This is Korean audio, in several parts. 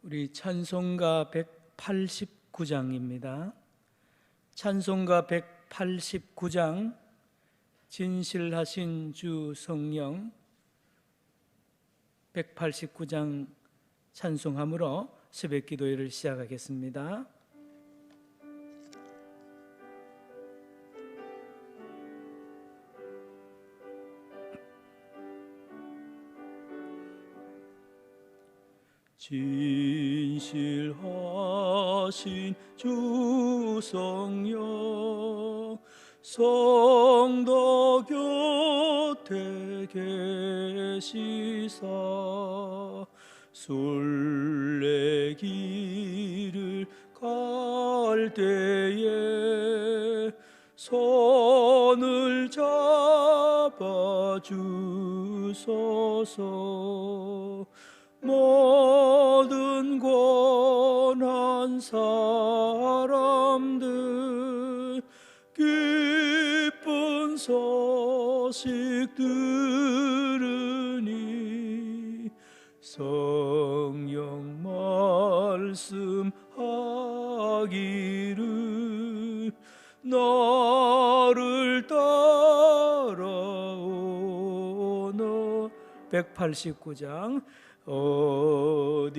우리 찬송가 189장입니다. 찬송가 189장 진실하신 주 성령 189장 찬송함으로 새벽 기도회를 시작하겠습니다. 진실하신 주 성령 성도 곁에 계시사 순례길을 갈 때에 손을 잡아 주소서. 모든 고난 사람들 기쁜 소식 들으니 성령 말씀하기를 나를 따라오너. 189장 어디에나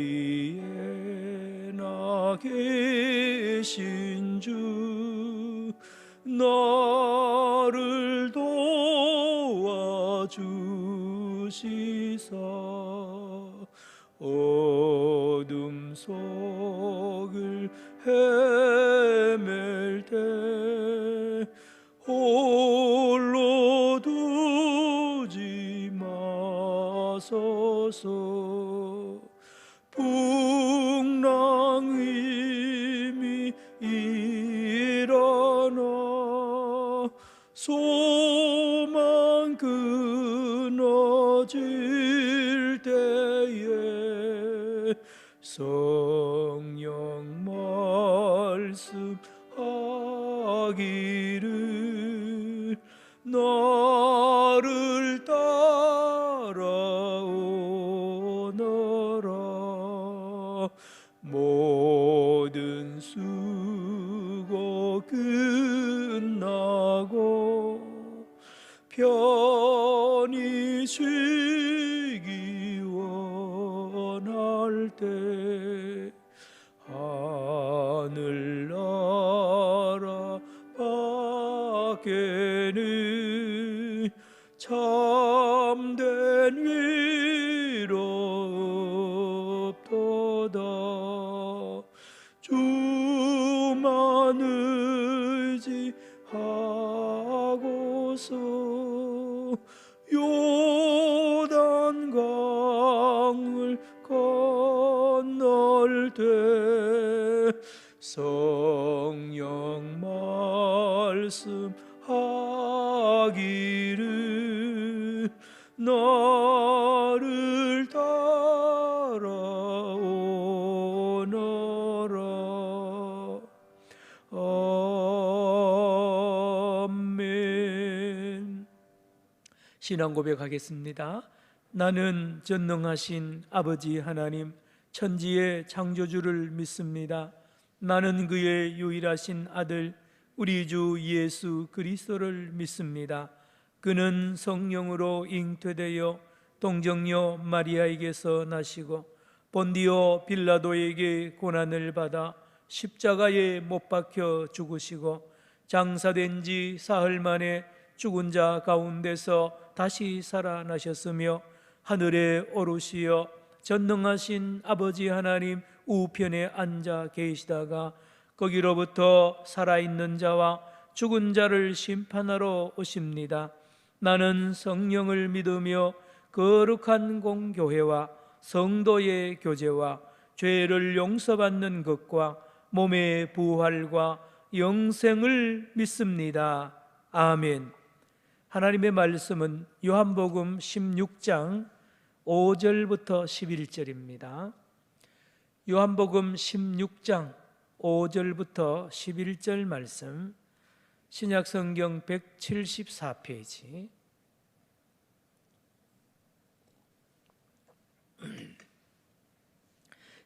계신 주 나를 도와주시사 어둠 속을 헤맬 때 홀로 두지 마소서. 풍랑임이 일어나 소망 끊어질 때에 성령 말씀하기를 나를 따라오너라. 모든 수고 끝나고 편히 쉬기 원할 때 하늘나라 밖에는 참된 위로 없도다. 주만 의지하고서 요단강을 건널 때 성령 말씀하기를 나를 따라오너라. 아멘. 신앙 고백하겠습니다. 나는 전능하신 아버지 하나님 천지의 창조주를 믿습니다. 나는 그의 유일하신 아들 우리 주 예수 그리스도를 믿습니다. 그는 성령으로 잉태되어 동정녀 마리아에게서 나시고 본디오 빌라도에게 고난을 받아 십자가에 못 박혀 죽으시고 장사된 지 사흘 만에 죽은 자 가운데서 다시 살아나셨으며 하늘에 오르시어 전능하신 아버지 하나님 우편에 앉아 계시다가 거기로부터 살아있는 자와 죽은 자를 심판하러 오십니다. 나는 성령을 믿으며 거룩한 공교회와 성도의 교제와 죄를 용서받는 것과 몸의 부활과 영생을 믿습니다. 아멘. 하나님의 말씀은 요한복음 16장 5절부터 11절입니다. 요한복음 16장 5절부터 11절 말씀, 신약성경 174페이지.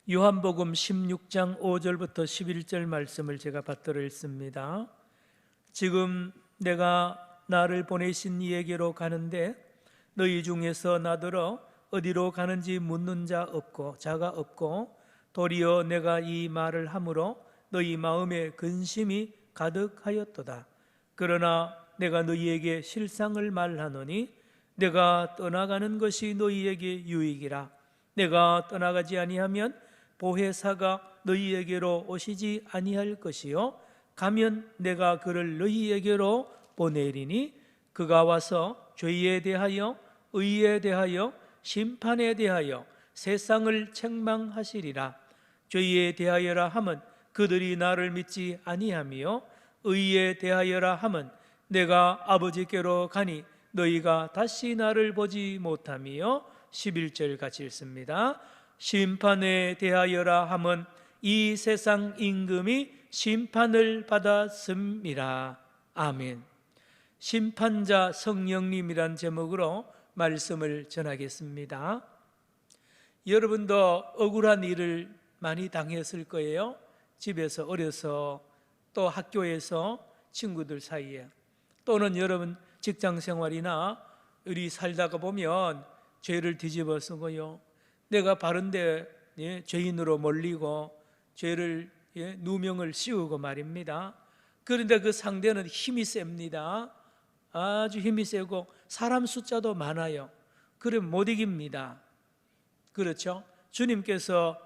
요한복음 16장 5절부터 11절 말씀을 제가 받들어 읽습니다. 지금 내가 나를 보내신 이에게로 가는데 너희 중에서 나더러 어디로 가는지 묻는 자가 없고 도리어 내가 이 말을 함으로 너희 마음에 근심이 가득하였도다. 그러나 내가 너희에게 실상을 말하노니 내가 떠나가는 것이 너희에게 유익이라. 내가 떠나가지 아니하면 보혜사가 너희에게로 오시지 아니할 것이요 가면 내가 그를 너희에게로 보내리니 그가 와서 죄에 대하여 의에 대하여 심판에 대하여 세상을 책망하시리라. 죄에 대하여라 함은 그들이 나를 믿지 아니하며 의에 대하여라 함은 내가 아버지께로 가니 너희가 다시 나를 보지 못하며 11절 같이 읽습니다. 심판에 대하여라 함은 이 세상 임금이 심판을 받았음이라. 아멘. 심판자 성령님이란 제목으로 말씀을 전하겠습니다. 여러분도 억울한 일을 많이 당했을 거예요. 집에서 어려서, 또 학교에서 친구들 사이에, 또는 여러분 직장 생활이나 우리 살다가 보면 죄를 뒤집어 쓰고요, 내가 바른데 죄인으로 몰리고 죄를 누명을 씌우고 말입니다. 그런데 그 상대는 힘이 셉니다. 아주 힘이 세고 사람 숫자도 많아요. 그럼 못 이깁니다. 그렇죠? 주님께서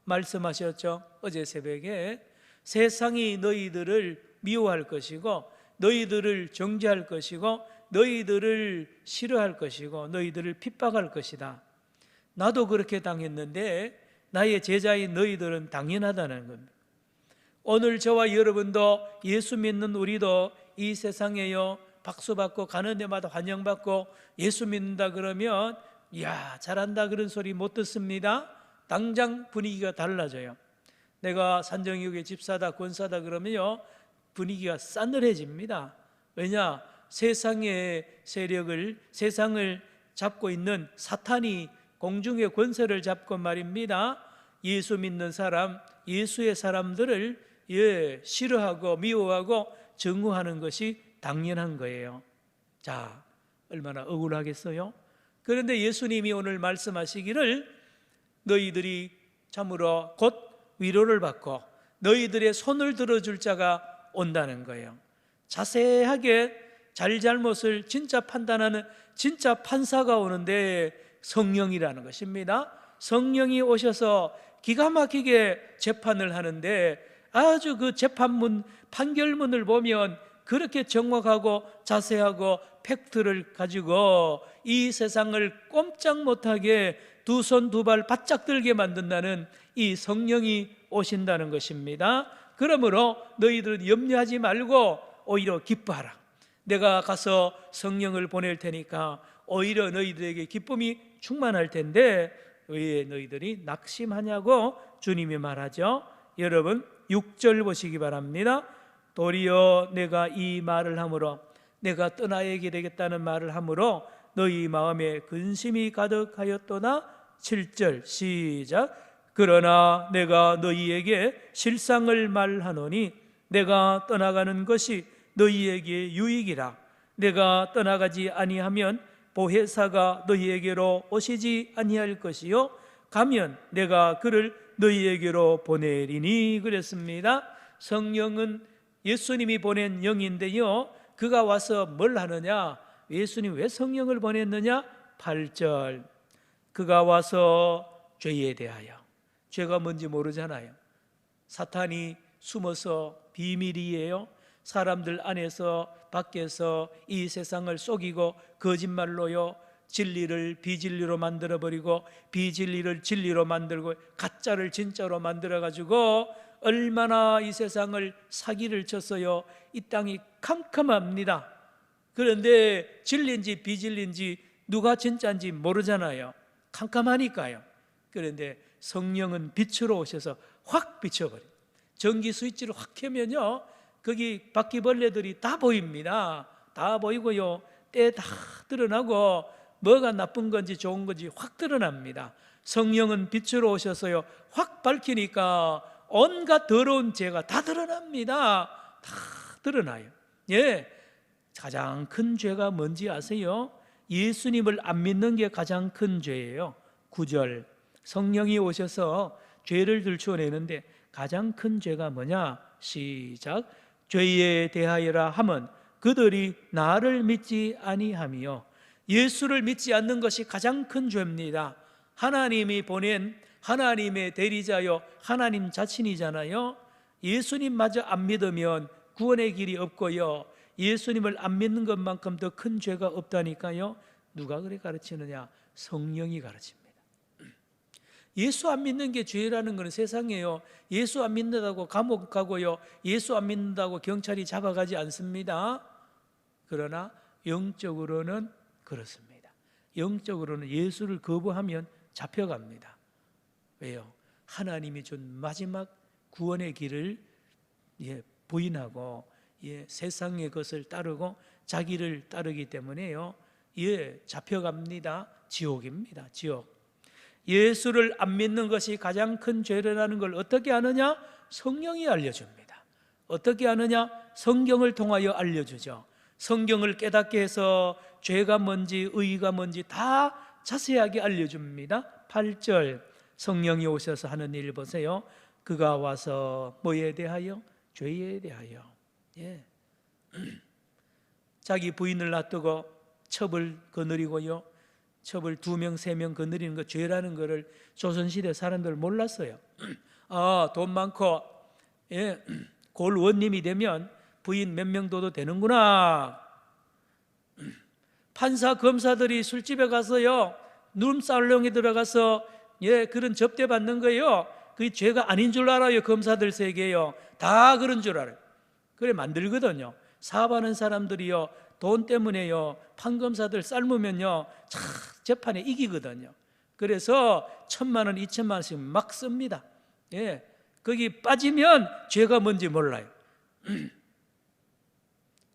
말씀하셨죠. 어제 새벽에 세상이 너희들을 미워할 것이고 너희들을 정죄할 것이고 너희들을 싫어할 것이고 너희들을 핍박할 것이다. 나도 그렇게 당했는데 나의 제자인 너희들은 당연하다는 겁니다. 오늘 저와 여러분도 예수 믿는 우리도 이 세상에요 박수받고 가는 데마다 환영받고 예수 믿는다 그러면 이야 잘한다 그런 소리 못 듣습니다. 당장 분위기가 달라져요. 내가 산정유교 집사다 권사다 그러면요 분위기가 싸늘해집니다. 왜냐? 세상의 세력을, 세상을 잡고 있는 사탄이 공중의 권세를 잡고 말입니다. 예수 믿는 사람, 예수의 사람들을 싫어하고 미워하고 증오하는 것이 당연한 거예요. 자, 얼마나 억울하겠어요? 그런데 예수님이 오늘 말씀하시기를 너희들이 참으로 곧 위로를 받고 너희들의 손을 들어줄 자가 온다는 거예요. 자세하게 잘잘못을 진짜 판단하는 진짜 판사가 오는데 성령이라는 것입니다. 성령이 오셔서 기가 막히게 재판을 하는데 아주 그 재판문, 판결문을 보면 그렇게 정확하고 자세하고 팩트를 가지고 이 세상을 꼼짝 못하게 두 손 두 발 바짝 들게 만든다는 이 성령이 오신다는 것입니다. 그러므로 너희들은 염려하지 말고 오히려 기뻐하라. 내가 가서 성령을 보낼 테니까 오히려 너희들에게 기쁨이 충만할 텐데 왜 너희들이 낙심하냐고 주님이 말하죠. 여러분 6절 보시기 바랍니다. 도리어 내가 이 말을 함으로, 내가 떠나야게 되겠다는 말을 함으로 너희 마음에 근심이 가득하였도다. 7절 시작. 그러나 내가 너희에게 실상을 말하노니 내가 떠나가는 것이 너희에게 유익이라. 내가 떠나가지 아니하면 보혜사가 너희에게로 오시지 아니할 것이요 가면 내가 그를 너희에게로 보내리니 그랬습니다. 성령은 예수님이 보낸 영인데요, 그가 와서 뭘 하느냐? 예수님 왜 성령을 보냈느냐? 8절. 그가 와서 죄에 대하여, 죄가 뭔지 모르잖아요. 사탄이 숨어서 비밀이에요. 사람들 안에서 밖에서 이 세상을 속이고 거짓말로요 진리를 비진리로 만들어버리고 비진리를 진리로 만들고 가짜를 진짜로 만들어가지고 얼마나 이 세상을 사기를 쳤어요. 이 땅이 캄캄합니다. 그런데 진리인지 비진리인지 누가 진짜인지 모르잖아요. 캄캄하니까요. 그런데 성령은 빛으로 오셔서 확 비춰버려요. 전기 스위치를 확 켜면요 거기 바퀴벌레들이 다 보입니다. 다 보이고요 때 다 드러나고 뭐가 나쁜 건지 좋은 건지 확 드러납니다. 성령은 빛으로 오셔서요 확 밝히니까 온갖 더러운 죄가 다 드러납니다. 다 드러나요. 예, 가장 큰 죄가 뭔지 아세요? 예수님을 안 믿는 게 가장 큰 죄예요. 9절, 성령이 오셔서 죄를 들추어내는데 가장 큰 죄가 뭐냐? 시작. 죄에 대하여라 함은 그들이 나를 믿지 아니함이요. 예수를 믿지 않는 것이 가장 큰 죄입니다. 하나님이 보낸 하나님의 대리자요 하나님 자신이잖아요. 예수님마저 안 믿으면 구원의 길이 없고요, 예수님을 안 믿는 것만큼 더 큰 죄가 없다니까요. 누가 그래 가르치느냐? 성령이 가르칩니다. 예수 안 믿는 게 죄라는 것은 세상이에요. 예수 안 믿는다고 감옥 가고요, 예수 안 믿는다고 경찰이 잡아가지 않습니다. 그러나 영적으로는 그렇습니다. 영적으로는 예수를 거부하면 잡혀갑니다. 왜요? 하나님이 준 마지막 구원의 길을 부인하고 세상의 것을 따르고 자기를 따르기 때문에요, 잡혀갑니다. 지옥입니다. 지옥. 예수를 안 믿는 것이 가장 큰 죄라는 걸 어떻게 아느냐? 성령이 알려줍니다. 어떻게 아느냐? 성경을 통하여 알려주죠. 성경을 깨닫게 해서 죄가 뭔지 의의가 뭔지 다 자세하게 알려줍니다. 8절, 성령이 오셔서 하는 일 보세요. 그가 와서 뭐에 대하여? 죄에 대하여. 자기 부인을 놔두고 첩을 거느리고요, 첩을 2명 3명 거느리는 거 죄라는 것을 조선시대 사람들 몰랐어요. 돈 많고 골원님이 되면 부인 몇 명 둬도 되는구나. 판사 검사들이 술집에 가서요 룸살롱에 들어가서 그런 접대 받는 거예요. 그게 죄가 아닌 줄 알아요. 검사들 세계요 다 그런 줄 알아요. 그래 만들거든요. 사업하는 사람들이요 돈 때문에요 판검사들 삶으면요 참 재판에 이기거든요. 그래서 1,000만 원 2,000만 원씩 막 씁니다. 거기 빠지면 죄가 뭔지 몰라요.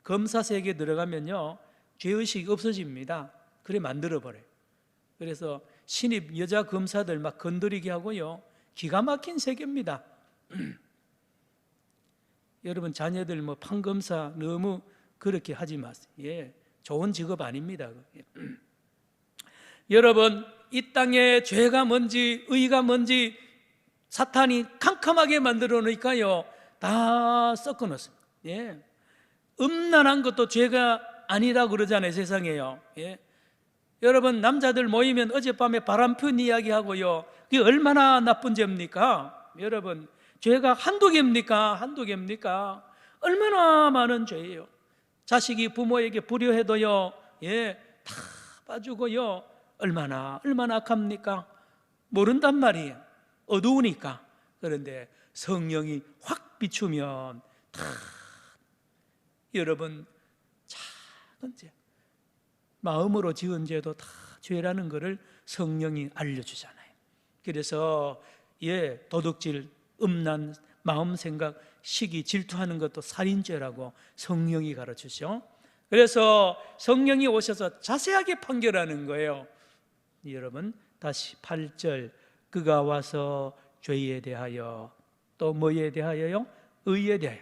검사 세계에 들어가면요 죄의식이 없어집니다. 그래 만들어버려요. 그래서 신입 여자 검사들 막 건드리게 하고요, 기가 막힌 세계입니다. 여러분 자녀들 판검사 너무 그렇게 하지 마세요. 좋은 직업 아닙니다. 여러분 이 땅에 죄가 뭔지 의가 뭔지 사탄이 캄캄하게 만들어 놓으니까요 다 섞어 놓습니다. 음란한 것도 죄가 아니라 그러잖아요, 세상에요. 여러분 남자들 모이면 어젯밤에 바람핀 이야기하고요, 그게 얼마나 나쁜 죄입니까? 여러분 죄가 한두 개입니까? 한두 개입니까? 얼마나 많은 죄예요. 자식이 부모에게 불효해도요 다 봐주고요, 얼마나 악합니까? 모른단 말이에요. 어두우니까. 그런데 성령이 확 비추면 다 여러분 작은 죄, 마음으로 지은 죄도 다 죄라는 것을 성령이 알려주잖아요. 그래서 도둑질, 음란, 마음 생각, 시기, 질투하는 것도 살인죄라고 성령이 가르치죠. 그래서 성령이 오셔서 자세하게 판결하는 거예요. 여러분 다시 8절, 그가 와서 죄에 대하여 또 뭐에 대하여요? 의에 대하여.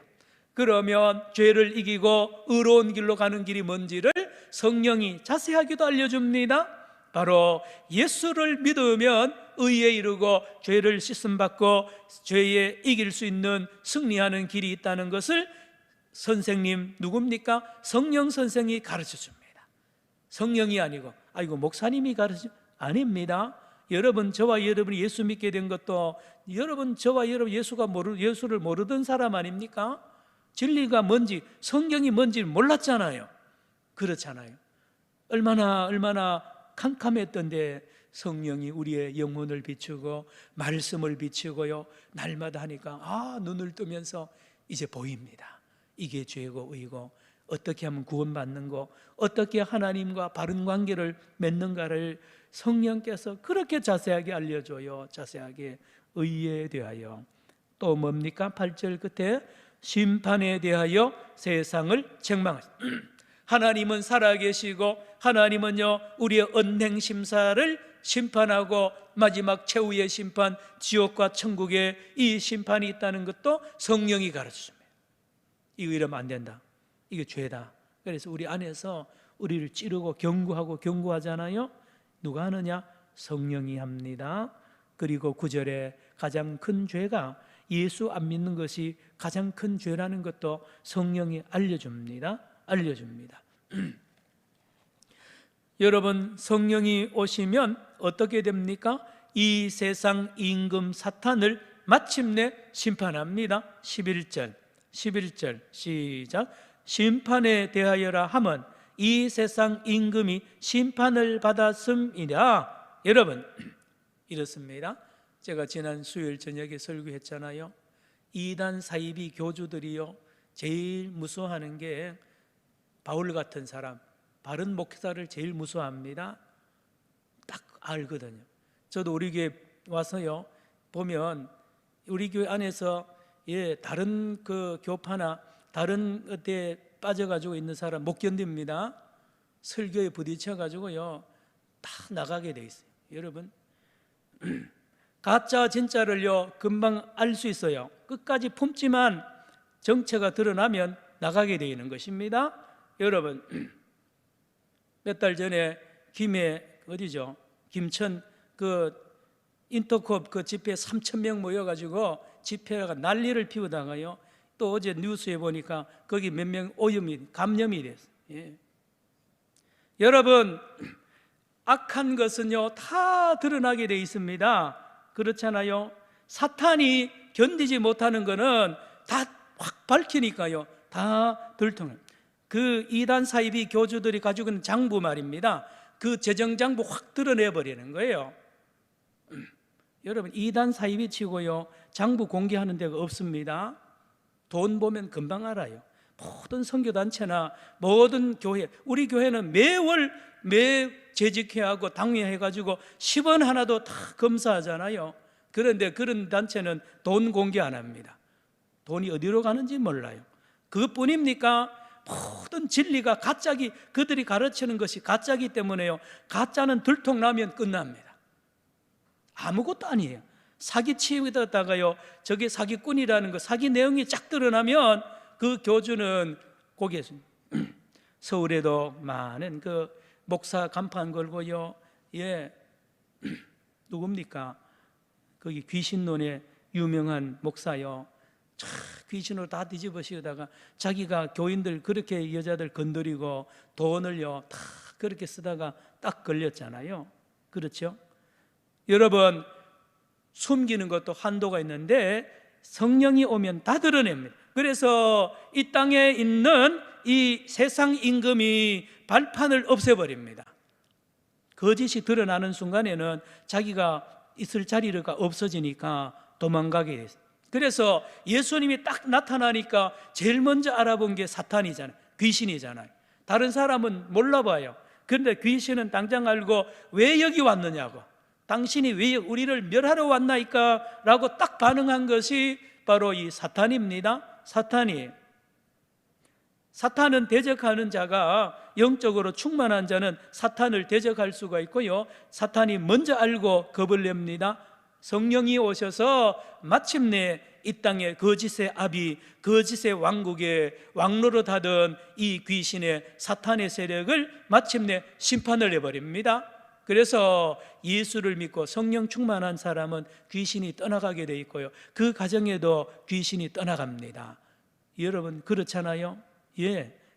그러면 죄를 이기고 의로운 길로 가는 길이 뭔지를 성령이 자세하게도 알려줍니다. 바로 예수를 믿으면 의에 이르고 죄를 씻음받고 죄에 이길 수 있는 승리하는 길이 있다는 것을 선생님 누굽니까? 성령 선생이 가르쳐줍니다. 성령이 아니고 목사님이 아닙니다. 여러분 저와 여러분이 예수 믿게 된 것도 여러분 저와 여러분 예수를 모르던 사람 아닙니까? 진리가 뭔지 성경이 뭔지 몰랐잖아요. 그렇잖아요. 얼마나 캄캄했던데 성령이 우리의 영혼을 비추고 말씀을 비추고요 날마다 하니까 눈을 뜨면서 이제 보입니다. 이게 죄고 의고 어떻게 하면 구원받는 거, 어떻게 하나님과 바른 관계를 맺는가를 성령께서 그렇게 자세하게 알려줘요. 자세하게 의에 대하여. 또 뭡니까? 8절 끝에 심판에 대하여 세상을 책망하시다. 하나님은 살아계시고 하나님은요 우리의 언행 심사를 심판하고 마지막 최후의 심판, 지옥과 천국의 이 심판이 있다는 것도 성령이 가르쳐줍니다. 이거 이러면 안 된다, 이게 죄다. 그래서 우리 안에서 우리를 찌르고 경고하고 경고하잖아요. 누가 하느냐? 성령이 합니다. 그리고 9절에 가장 큰 죄가 예수 안 믿는 것이 가장 큰 죄라는 것도 성령이 알려줍니다. 여러분, 성령이 오시면 어떻게 됩니까? 이 세상 임금 사탄을 마침내 심판합니다. 11절 시작. 심판에 대하여라 함은 이 세상 임금이 심판을 받았음이라. 여러분, 이렇습니다. 제가 지난 수요일 저녁에 설교했잖아요. 이단 사이비 교주들이요, 제일 무서워하는 게 바울 같은 사람, 바른 목사를 제일 무서워합니다. 딱 알거든요. 저도 우리 교회 와서요 보면 우리 교회 안에서 다른 그 교파나 다른 데 빠져가지고 있는 사람 못 견딥니다. 설교에 부딪혀가지고요 다 나가게 돼 있어요. 여러분, 가짜 진짜를요 금방 알 수 있어요. 끝까지 품지만 정체가 드러나면 나가게 되어 있는 것입니다. 여러분, 몇 달 전에 김해 어디죠? 김천 그 인터콥 그 집회 3,000명 모여가지고 집회가 난리를 피우다가요, 또 어제 뉴스에 보니까 거기 몇 명 감염이 됐어요. 여러분, 악한 것은요 다 드러나게 돼 있습니다. 그렇잖아요. 사탄이 견디지 못하는 거는 다 확 밝히니까요 다 들통해요. 그 이단 사이비 교주들이 가지고 있는 장부 말입니다. 그 재정장부 확 드러내버리는 거예요. 여러분, 이단 사이비 치고요 장부 공개하는 데가 없습니다. 돈 보면 금방 알아요. 모든 선교단체나 모든 교회, 우리 교회는 매월 재직해야 하고 당회해가지고 10원 하나도 다 검사하잖아요. 그런데 그런 단체는 돈 공개 안 합니다. 돈이 어디로 가는지 몰라요. 그것뿐입니까? 모든 진리가 가짜기, 그들이 가르치는 것이 가짜기 때문에요, 가짜는 들통나면 끝납니다. 아무것도 아니에요. 사기치다가요 저게 사기꾼이라는 거, 사기 내용이 쫙 드러나면 그 교주는 거기에서 서울에도 많은 그 목사 간판 걸고요, 누굽니까? 거기 귀신론의 유명한 목사요, 귀신으로 다 뒤집어 씌우다가 자기가 교인들 그렇게 여자들 건드리고 돈을요 다 그렇게 쓰다가 딱 걸렸잖아요. 그렇죠? 여러분, 숨기는 것도 한도가 있는데 성령이 오면 다 드러냅니다. 그래서 이 땅에 있는 이 세상 임금이 발판을 없애버립니다. 거짓이 드러나는 순간에는 자기가 있을 자리가 없어지니까 도망가게 됐어요. 그래서 예수님이 딱 나타나니까 제일 먼저 알아본 게 사탄이잖아요. 귀신이잖아요. 다른 사람은 몰라봐요. 그런데 귀신은 당장 알고 왜 여기 왔느냐고, 당신이 왜 우리를 멸하러 왔나이까? 라고 딱 반응한 것이 바로 이 사탄입니다. 사탄은 대적하는 자가, 영적으로 충만한 자는 사탄을 대적할 수가 있고요, 사탄이 먼저 알고 겁을 냅니다. 성령이 오셔서 마침내 이 땅의 거짓의 아비, 거짓의 왕국의 왕노릇 하던 이 귀신의 사탄의 세력을 마침내 심판을 해버립니다. 그래서 예수를 믿고 성령 충만한 사람은 귀신이 떠나가게 돼 있고요, 그 가정에도 귀신이 떠나갑니다. 여러분, 그렇잖아요.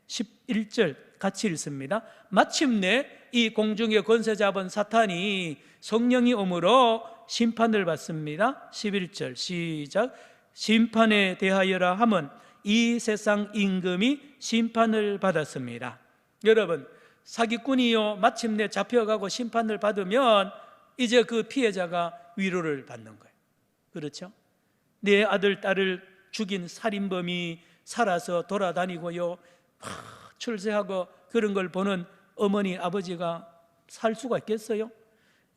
11절 같이 읽습니다. 마침내 이 공중의 권세 잡은 사탄이 성령이 오므로 심판을 받습니다. 11절 시작. 심판에 대하여라 함은 이 세상 임금이 심판을 받았습니다. 여러분, 사기꾼이요 마침내 잡혀가고 심판을 받으면 이제 그 피해자가 위로를 받는 거예요. 그렇죠? 내 아들 딸을 죽인 살인범이 살아서 돌아다니고요 출세하고 그런 걸 보는 어머니 아버지가 살 수가 있겠어요?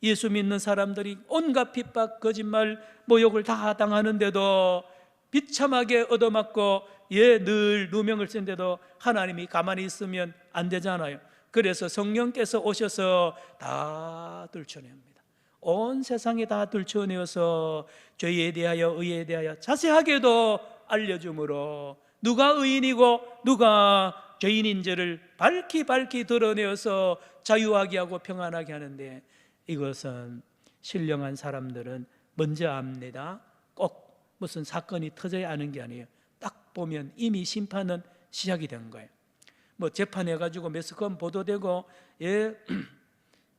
예수 믿는 사람들이 온갖 핍박, 거짓말, 모욕을 다 당하는데도 비참하게 얻어맞고 늘 누명을 쓴데도 하나님이 가만히 있으면 안 되잖아요. 그래서 성령께서 오셔서 다 들춰냅니다. 온 세상에 다 들춰내어서 죄에 대하여 의에 대하여 자세하게도 알려주므로 누가 의인이고 누가 죄인인지를 밝히 드러내어서 자유하게 하고 평안하게 하는데, 이것은 신령한 사람들은 먼저 압니다. 꼭 무슨 사건이 터져야 아는 게 아니에요. 딱 보면 이미 심판은 시작이 된 거예요. 뭐 재판해가지고 매스컴 보도되고,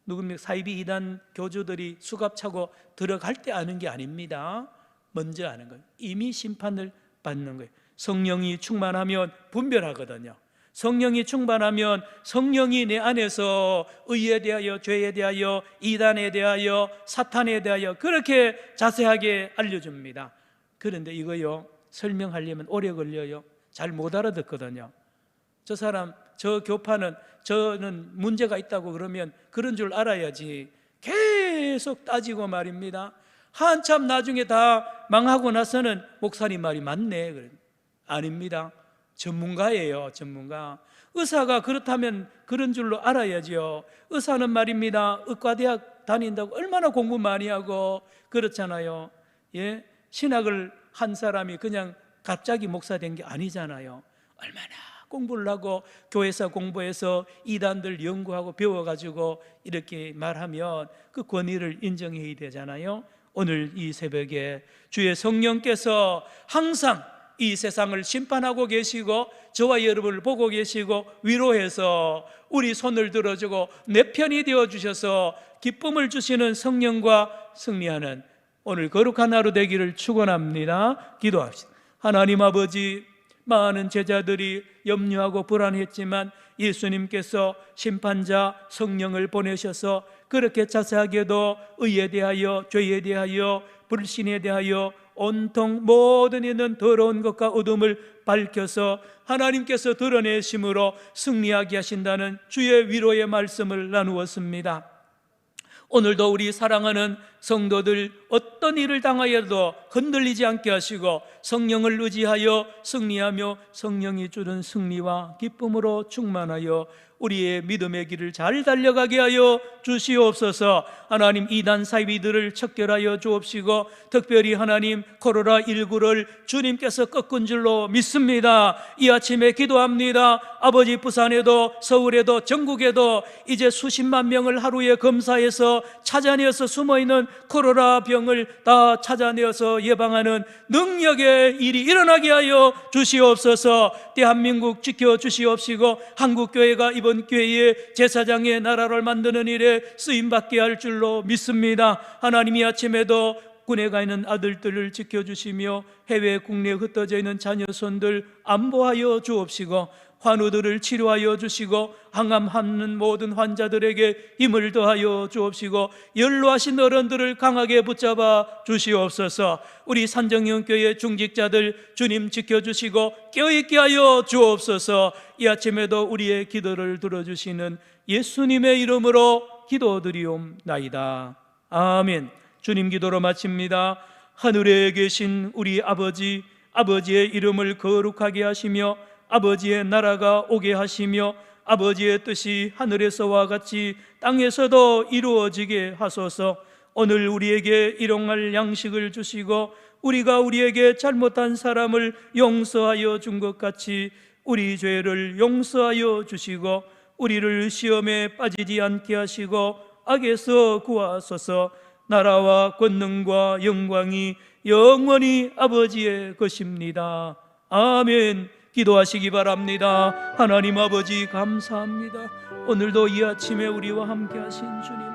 누구면 사이비 이단 교주들이 수갑 차고 들어갈 때 아는 게 아닙니다. 먼저 아는 거예요. 이미 심판을 받는 거예요. 성령이 충만하면 분별하거든요. 성령이 충만하면 성령이 내 안에서 의에 대하여, 죄에 대하여, 이단에 대하여, 사탄에 대하여 그렇게 자세하게 알려줍니다. 그런데 이거요, 설명하려면 오래 걸려요. 잘 못 알아듣거든요. 저 사람, 저 교파는, 저는 문제가 있다고 그러면 그런 줄 알아야지 계속 따지고 말입니다. 한참 나중에 다 망하고 나서는 목사님 말이 맞네, 그래. 아닙니다. 전문가예요, 전문가. 의사가 그렇다면 그런 줄로 알아야죠. 의사는 말입니다, 의과대학 다닌다고 얼마나 공부 많이 하고 그렇잖아요. 신학을 한 사람이 그냥 갑자기 목사 된 게 아니잖아요. 얼마나 공부를 하고 교회에서 공부해서 이단들 연구하고 배워가지고 이렇게 말하면 그 권위를 인정해야 되잖아요. 오늘 이 새벽에 주의 성령께서 항상 이 세상을 심판하고 계시고 저와 여러분을 보고 계시고 위로해서 우리 손을 들어주고 내 편이 되어주셔서 기쁨을 주시는 성령과 승리하는 오늘 거룩한 하루 되기를 축원합니다. 기도합시다. 하나님 아버지, 많은 제자들이 염려하고 불안했지만 예수님께서 심판자 성령을 보내셔서 그렇게 자세하게도 의에 대하여, 죄에 대하여, 불신에 대하여 온통 모든 있는 더러운 것과 어둠을 밝혀서 하나님께서 드러내심으로 승리하게 하신다는 주의 위로의 말씀을 나누었습니다. 오늘도 우리 사랑하는 성도들 어떤 일을 당하여도 흔들리지 않게 하시고 성령을 의지하여 승리하며 성령이 주는 승리와 기쁨으로 충만하여 우리의 믿음의 길을 잘 달려가게 하여 주시옵소서. 하나님, 이단 사이비들을 척결하여 주옵시고 특별히 하나님 코로나19를 주님께서 꺾은 줄로 믿습니다. 이 아침에 기도합니다. 아버지, 부산에도 서울에도 전국에도 이제 수십만 명을 하루에 검사해서 찾아내어서 숨어있는 코로나 병을 다 찾아내어서 예방하는 능력의 일이 일어나게 하여 주시옵소서. 대한민국 지켜주시옵시고 한국교회가 이번 교회의 제사장의 나라를 만드는 일에 쓰임받게 할 줄로 믿습니다. 하나님이 아침에도 군에 가 있는 아들들을 지켜주시며 해외 국내에 흩어져 있는 자녀손들 안보하여 주옵시고 환우들을 치료하여 주시고 항암하는 모든 환자들에게 힘을 더하여 주옵시고 연로하신 어른들을 강하게 붙잡아 주시옵소서. 우리 산정형교회 중직자들 주님 지켜주시고 깨어있게 하여 주옵소서. 이 아침에도 우리의 기도를 들어주시는 예수님의 이름으로 기도드리옵나이다. 아멘. 주님 기도로 마칩니다. 하늘에 계신 우리 아버지, 아버지의 이름을 거룩하게 하시며 아버지의 나라가 오게 하시며 아버지의 뜻이 하늘에서와 같이 땅에서도 이루어지게 하소서. 오늘 우리에게 일용할 양식을 주시고 우리가 우리에게 잘못한 사람을 용서하여 준 것 같이 우리 죄를 용서하여 주시고 우리를 시험에 빠지지 않게 하시고 악에서 구하소서. 나라와 권능과 영광이 영원히 아버지의 것입니다. 아멘. 기도하시기 바랍니다. 하나님 아버지, 감사합니다. 오늘도 이 아침에 우리와 함께 하신 주님